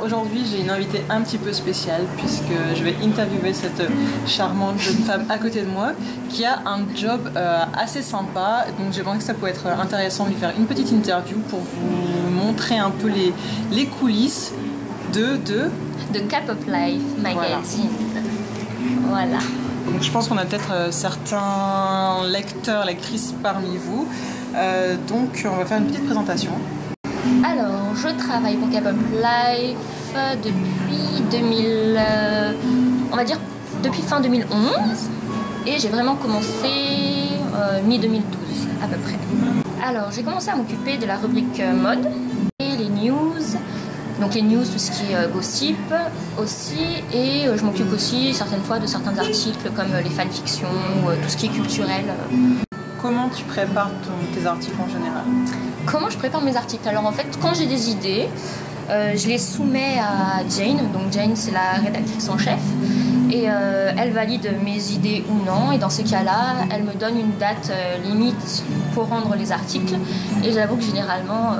aujourd'hui j'ai une invitée un petit peu spéciale puisque je vais interviewer cette charmante jeune femme à côté de moi qui a un job assez sympa. Donc j'ai pensé que ça pouvait être intéressant de lui faire une petite interview pour vous montrer un peu les coulisses de K-Pop Life Magazine. Voilà. Donc je pense qu'on a peut-être certains lecteurs, lectrices parmi vous. Donc on va faire une petite présentation. Alors, je travaille pour K-Pop Life depuis on va dire depuis fin 2011 et j'ai vraiment commencé mi-2012 à peu près. Alors, j'ai commencé à m'occuper de la rubrique mode et les news. Donc les news, tout ce qui est gossip aussi, et je m'occupe aussi certaines fois de certains articles comme les fanfictions ou tout ce qui est culturel. Comment tu prépares tes articles en général? Comment je prépare mes articles? Alors en fait, quand j'ai des idées, je les soumets à Jane. Donc Jane, c'est la rédactrice en chef. Et elle valide mes idées ou non. Et dans ces cas-là, elle me donne une date limite pour rendre les articles. Et j'avoue que généralement,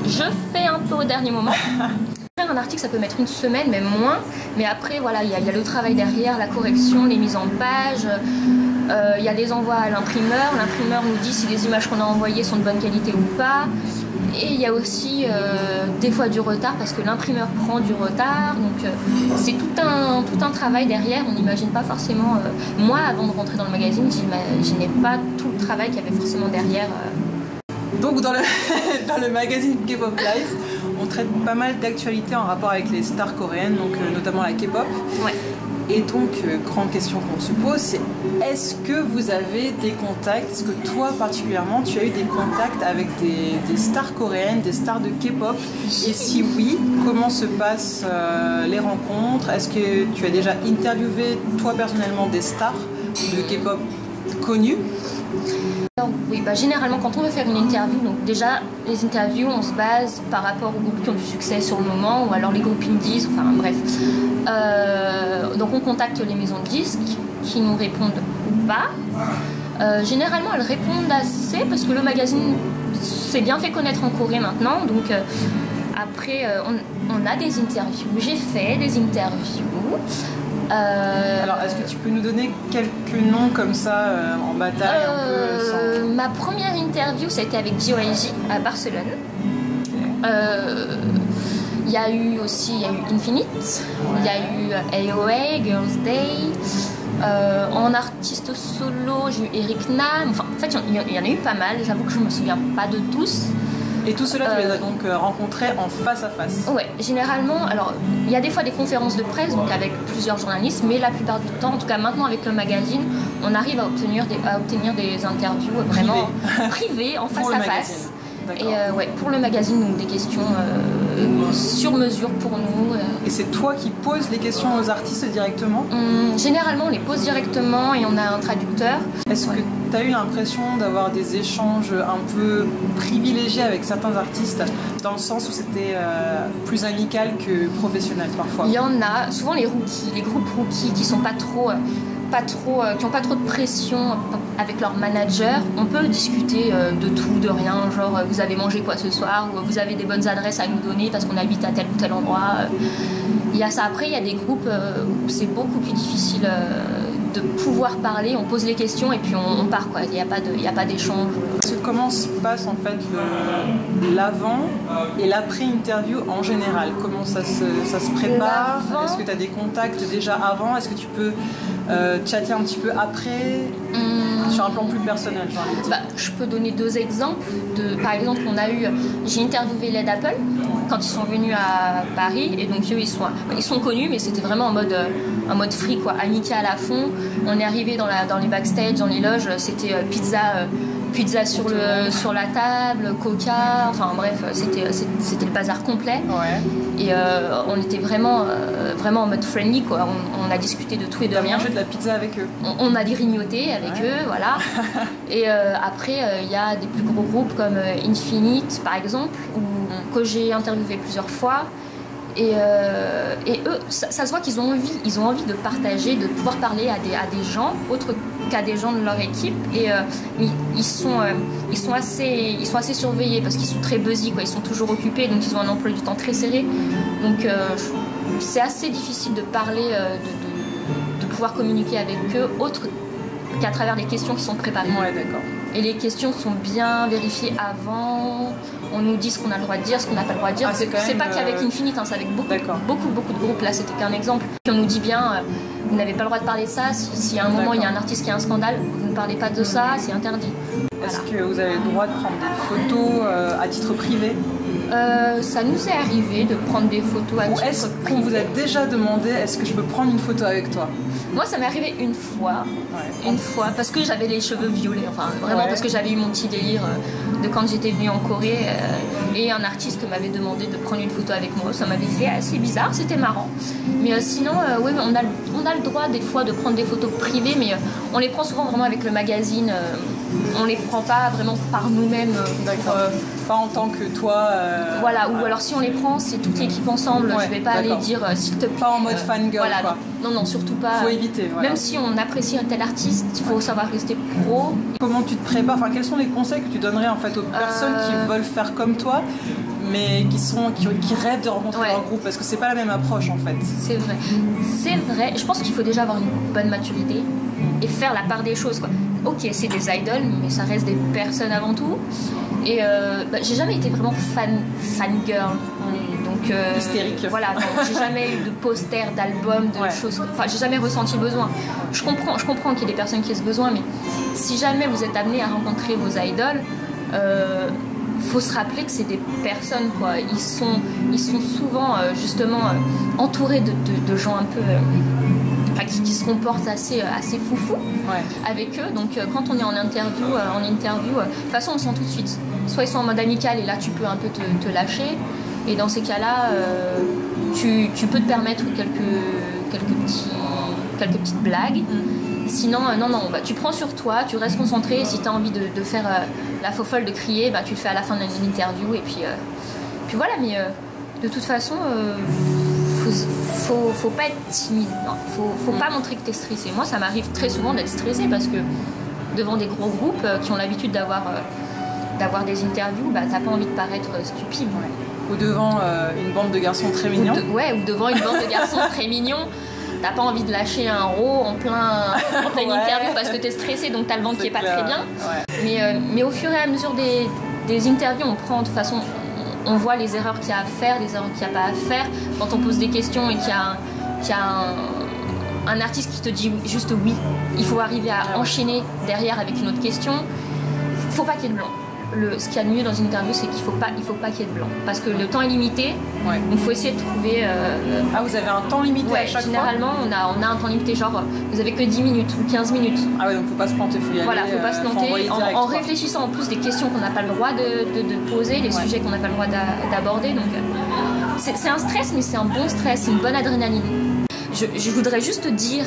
je fais un peu au dernier moment. Faire un article, ça peut mettre une semaine, même moins. Mais après, voilà, il y a le travail derrière, la correction, les mises en page. Il y a les envois à l'imprimeur. L'imprimeur nous dit si les images qu'on a envoyées sont de bonne qualité ou pas. Et il y a aussi des fois du retard parce que l'imprimeur prend du retard. Donc c'est tout un travail derrière. On n'imagine pas forcément. Moi, avant de rentrer dans le magazine, j'imaginais pas tout le travail qu'il y avait forcément derrière. Donc dans le magazine K-Pop Life, on traite pas mal d'actualités en rapport avec les stars coréennes, donc notamment la K-pop. Ouais. Et donc, grande question qu'on se pose, c'est est-ce que vous avez des contacts? Est-ce que toi particulièrement, tu as eu des contacts avec des stars coréennes, des stars de K-pop? Et si oui, comment se passent les rencontres? Est-ce que tu as déjà interviewé toi personnellement des stars de K-pop connues? Oui, généralement quand on veut faire une interview, donc déjà les interviews on se base par rapport aux groupes qui ont du succès sur le moment ou alors les groupes indies, enfin bref. Donc on contacte les maisons de disques qui nous répondent ou pas. Généralement elles répondent assez parce que le magazine s'est bien fait connaître en Corée maintenant. Donc après on a des interviews, j'ai fait des interviews. Alors, est-ce que tu peux nous donner quelques noms comme ça en bataille un peu sans... Ma première interview, ça a été avec JYG à Barcelone. Il y a eu Infinite, il y a eu AOA, Girls' Day. En artiste solo, j'ai eu Eric Nam. Enfin, en fait, il y en a eu pas mal. J'avoue que je me souviens pas de tous. Et tout cela, tu les as donc rencontrés en face à face? Ouais, généralement, alors il y a des fois des conférences de presse, donc avec plusieurs journalistes, mais la plupart du temps, en tout cas maintenant avec le magazine, on arrive à obtenir des interviews vraiment privées, en face à face. Et ouais, pour le magazine, donc des questions sur mesure pour nous. Et c'est toi qui poses les questions aux artistes directement? Généralement, on les pose directement et on a un traducteur. Est-ce que tu as eu l'impression d'avoir des échanges un peu privilégiés avec certains artistes, dans le sens où c'était plus amical que professionnel parfois? Il y en a, souvent les groupes rookies qui sont qui n'ont pas trop de pression avec leur manager. On peut discuter de tout, de rien, genre vous avez mangé quoi ce soir, ou vous avez des bonnes adresses à nous donner parce qu'on habite à tel ou tel endroit. Il y a ça. Après, il y a des groupes où c'est beaucoup plus difficile de pouvoir parler. On pose les questions et puis on part, quoi. Il n'y a pas d'échange. Comment se passe en fait l'avant et l'après-interview en général? Comment ça se prépare? Est-ce que tu as des contacts déjà avant? Est-ce que tu peux chatter un petit peu après sur un plan plus personnel? Je peux donner deux exemples. Par exemple, j'ai interviewé Led Apple quand ils sont venus à Paris, et donc eux ils sont connus, mais c'était vraiment en mode free, quoi, amical à fond. On est arrivé dans les backstage, dans les loges, c'était pizza sur la table, coca, enfin bref, c'était le bazar complet. Ouais. Et on était vraiment en mode friendly, quoi. On a discuté de tout et de rien. On a mangé de la pizza avec eux. On a grignoté avec eux, voilà. Et après, il y a des plus gros groupes comme Infinite, par exemple, que j'ai interviewé plusieurs fois. Et eux, ça se voit qu'ils ont envie de partager, de pouvoir parler à des gens autres qu'à des gens de leur équipe et ils sont assez surveillés parce qu'ils sont très busy, quoi. Ils sont toujours occupés, donc ils ont un emploi du temps très serré. Donc c'est assez difficile de parler, de pouvoir communiquer avec eux autre qu'à travers les questions qui sont préparées. Ouais, d'accord. Et les questions sont bien vérifiées avant. On nous dit ce qu'on a le droit de dire, ce qu'on n'a pas le droit de dire. C'est pas qu'avec Infinite, hein, c'est avec beaucoup de groupes. Là, c'était qu'un exemple. Puis on nous dit bien, vous n'avez pas le droit de parler de ça. Si à un moment il y a un artiste qui a un scandale, vous ne parlez pas de ça, c'est interdit. Est-ce que vous avez le droit de prendre des photos à titre privé? Ça nous est arrivé de prendre des photos à titre privé. Est-ce qu'on vous a déjà demandé, est-ce que je peux prendre une photo avec toi? Moi, ça m'est arrivé une fois, parce que j'avais les cheveux violets, enfin vraiment parce que j'avais eu mon petit délire de quand j'étais venue en Corée et un artiste m'avait demandé de prendre une photo avec moi. Ça m'avait fait assez bizarre, c'était marrant. Mais sinon, oui, on a le droit des fois de prendre des photos privées, mais on les prend souvent vraiment avec le magazine. On les prend pas vraiment par nous-mêmes. Pas en tant que toi. Voilà, ou alors si on les prend, c'est toute l'équipe ensemble. Je vais pas aller dire s'il te plaît. Pas en mode fangirl, voilà, quoi. Non, surtout pas. Faut éviter. Voilà. Même si on apprécie un tel artiste, il faut savoir rester pro. Comment tu te prépares? Enfin, quels sont les conseils que tu donnerais en fait aux personnes qui veulent faire comme toi, mais qui rêvent de rencontrer leur groupe, parce que c'est pas la même approche en fait. C'est vrai. Je pense qu'il faut déjà avoir une bonne maturité et faire la part des choses, quoi. Ok, c'est des idoles, mais ça reste des personnes avant tout. Et j'ai jamais été vraiment fangirl. Donc, hystérique. Voilà, j'ai jamais eu de poster, d'albums, de choses. Enfin, j'ai jamais ressenti le besoin. Je comprends qu'il y ait des personnes qui aient ce besoin, mais si jamais vous êtes amené à rencontrer vos idoles, faut se rappeler que c'est des personnes, quoi. Ils sont souvent justement entourés de gens un peu. Qui se comportent assez foufou avec eux. Donc quand on est en interview, de toute façon on sent tout de suite. Soit ils sont en mode amical et là tu peux un peu te lâcher. Et dans ces cas-là, tu peux te permettre quelques petites blagues. Sinon, non, tu prends sur toi, tu restes concentré. Et si tu as envie de faire la faux folle, de crier, tu le fais à la fin de l'interview. Et puis voilà, mais de toute façon... Faut pas être timide, non. Faut pas montrer que t'es stressé. Moi, ça m'arrive très souvent d'être stressée parce que devant des gros groupes qui ont l'habitude d'avoir des interviews, t'as pas envie de paraître stupide. Ou devant une bande de garçons très mignons. Ou devant une bande de garçons très mignons. T'as pas envie de lâcher un row en pleine interview parce que t'es stressé, donc t'as le ventre qui est pas très bien. Mais au fur et à mesure des interviews, on prend de toute façon... On voit les erreurs qu'il y a à faire, les erreurs qu'il n'y a pas à faire. Quand on pose des questions et qu'il y a un artiste qui te dit juste oui, il faut arriver à enchaîner derrière avec une autre question. Faut pas qu'il y ait de blanc. Ce qu'il y a de mieux dans une interview, c'est qu'il faut pas qu'il y ait de blanc. Parce que le temps est limité, donc il faut essayer de trouver... vous avez un temps limité à chaque fois? Généralement, on a un temps limité, genre vous avez que 10 minutes ou 15 minutes. Ah ouais, donc faut pas se planter, faut y aller. Voilà, faut pas se planter. En réfléchissant en plus des questions qu'on n'a pas le droit de poser, des sujets qu'on n'a pas le droit d'aborder. Donc c'est un stress, mais c'est un bon stress, c'est une bonne adrénaline. Je voudrais juste dire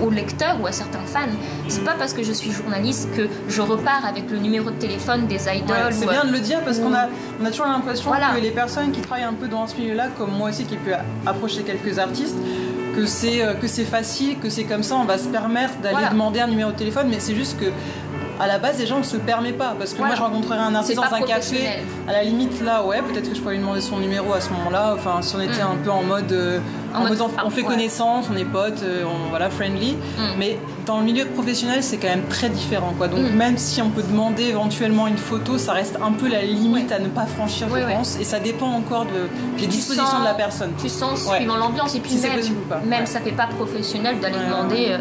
aux lecteurs ou à certains fans, c'est pas parce que je suis journaliste que je repars avec le numéro de téléphone des idoles. C'est bien de le dire parce qu'on a toujours l'impression que les personnes qui travaillent un peu dans ce milieu-là, comme moi aussi qui ai pu approcher quelques artistes, que c'est facile, que c'est comme ça, on va se permettre d'aller demander un numéro de téléphone, mais c'est juste que à la base, les gens ne se permettent pas. Parce que moi, je rencontrerais un artiste dans un café. À la limite, là, peut-être que je pourrais lui demander son numéro à ce moment-là. Enfin, si on était un peu en mode on fait connaissance, on est potes, friendly. Mais dans le milieu professionnel, c'est quand même très différent, quoi. Donc, même si on peut demander éventuellement une photo, ça reste un peu la limite à ne pas franchir, je pense. Et ça dépend encore des dispositions de la personne. Tu sens suivant l'ambiance. Et puis, même ça fait pas professionnel d'aller demander.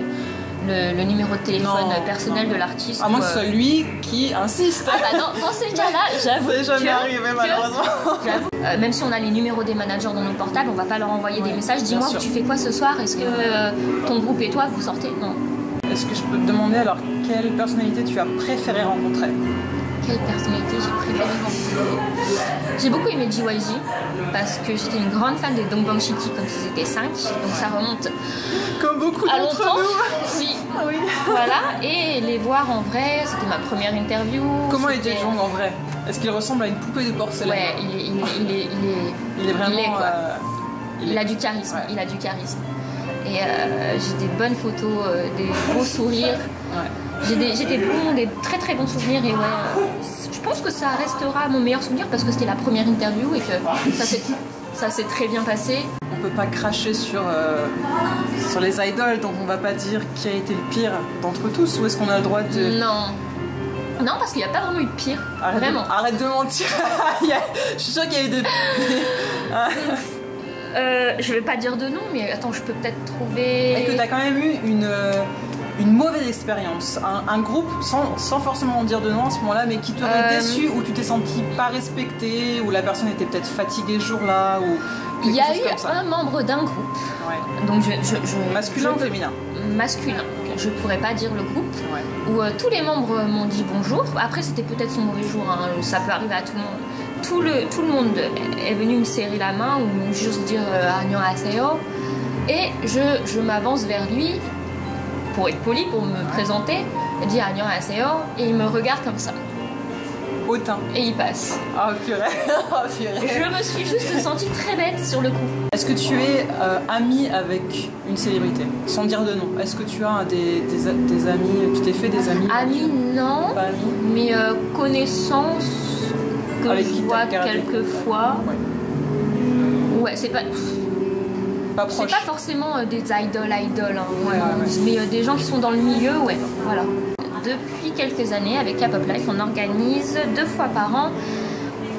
Le numéro de téléphone personnel de l'artiste. À moins que ce soit lui qui insiste. Dans ces cas-là, j'avoue. C'est jamais arrivé, malheureusement. Même si on a les numéros des managers dans nos portables, on va pas leur envoyer des messages. Dis-moi, tu fais quoi ce soir? Est-ce que ton groupe et toi vous sortez? Non. Est-ce que je peux te demander alors quelle personnalité tu as préféré rencontrer? Quelle personnalité j'ai préféré rencontrer? J'ai beaucoup aimé JYG parce que j'étais une grande fan des Dongbang Shiki quand ils étaient 5, donc ça remonte comme beaucoup à d'entre longtemps. nous. Oui. Voilà, et les voir en vrai, c'était ma première interview. Comment est Jaejong en vrai? Est-ce qu'il ressemble à une poupée de porcelaine? Ouais, il est vraiment. Il est Il a du charisme. Il a du charisme. Et j'ai des bonnes photos, des beaux sourires. Ouais. J'ai des très très bons souvenirs et ouais, je pense que ça restera mon meilleur souvenir parce que c'était la première interview et que ça s'est très bien passé. On peut pas cracher sur les idoles, donc on va pas dire qui a été le pire d'entre tous, ou est-ce qu'on a le droit de... Non, parce qu'il n'y a pas vraiment eu de pire. Arrête de mentir. Je suis sûre qu'il y a eu des... je vais pas dire de nom, mais attends, je peux peut-être trouver... Est-ce que tu as quand même eu une mauvaise expérience, un groupe, sans forcément dire de nom à ce moment-là, mais qui t'aurait déçu, où tu t'es senti pas respecté, où la personne était peut-être fatiguée ce jour-là, ou... Il y a eu un membre d'un groupe. Ouais. Donc masculin ou féminin? Masculin. Okay. Je pourrais pas dire le groupe. Ouais. Où tous les membres m'ont dit bonjour. Après, c'était peut-être son mauvais jour. Hein. Ça peut arriver à tout le monde. Tout le monde est venu me serrer la main ou juste dire annyeonghaseyo. Et je m'avance vers lui pour être poli, pour me présenter. Il dit annyeonghaseyo et il me regarde comme ça. Autant. Et il passe. Oh purée. Oh, purée. Je me suis juste sentie très bête sur le coup. Est-ce que tu es amie avec une célébrité? Sans dire de nom. Est-ce que tu as des amis? Tu t'es fait des amis? Amis, non. Pas amis. Mais connaissances que avec je vois quelques fois. Ouais, c'est pas... C'est pas forcément des idoles, hein, mais des gens qui sont dans le milieu, ouais, voilà. Depuis quelques années, avec K-Pop Life, on organise 2 fois par an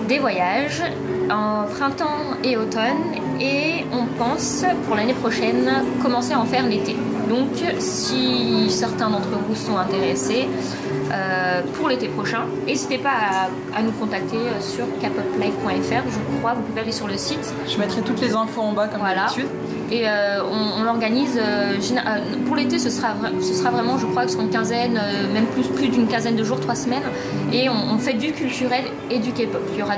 des voyages en printemps et automne, et on pense pour l'année prochaine commencer à en faire l'été. Donc, si certains d'entre vous sont intéressés pour l'été prochain, n'hésitez pas à nous contacter sur kpoplife.fr. Je crois, vous pouvez aller sur le site. Je mettrai toutes les infos en bas comme d'habitude. Et on organise, pour l'été ce sera vraiment, je crois, sur une quinzaine, même plus d'une quinzaine de jours, 3 semaines. Et on fait du culturel et du K-pop. Il y aura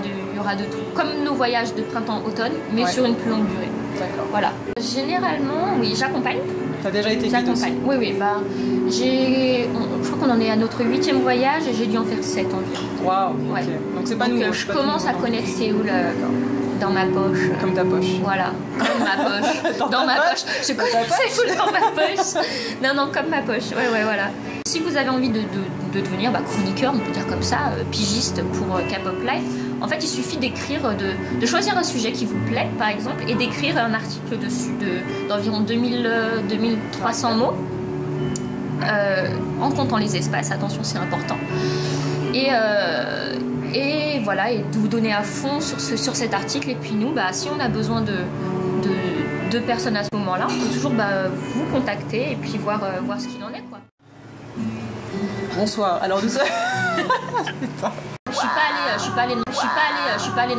de tout. Comme nos voyages de printemps-automne, mais sur une plus longue durée. D'accord. Voilà. Généralement, oui, j'accompagne. T'as déjà été guide aussi? Oui, bah, je crois qu'on en est à notre 8e voyage et j'ai dû en faire 7 environ. Waouh, ouais. Okay. Donc c'est pas nouveau. Je commence à connaître Séoul dans ma poche. Comme ta poche. Voilà, comme ma poche. dans ma poche. Je connais Séoul dans ma poche. Non, comme ma poche. Ouais, voilà. Si vous avez envie de devenir chroniqueur, on peut dire comme ça, pigiste pour K-Pop Life, en fait, il suffit d'écrire, de choisir un sujet qui vous plaît, par exemple, et d'écrire un article dessus d'environ 2300 mots, en comptant les espaces. Attention, c'est important. Et voilà, et de vous donner à fond sur cet article. Et puis nous, si on a besoin de personnes à ce moment-là, on peut toujours vous contacter et puis voir ce qu'il en est, quoi. Bonsoir. Alors nous sommes... Je suis pas allée.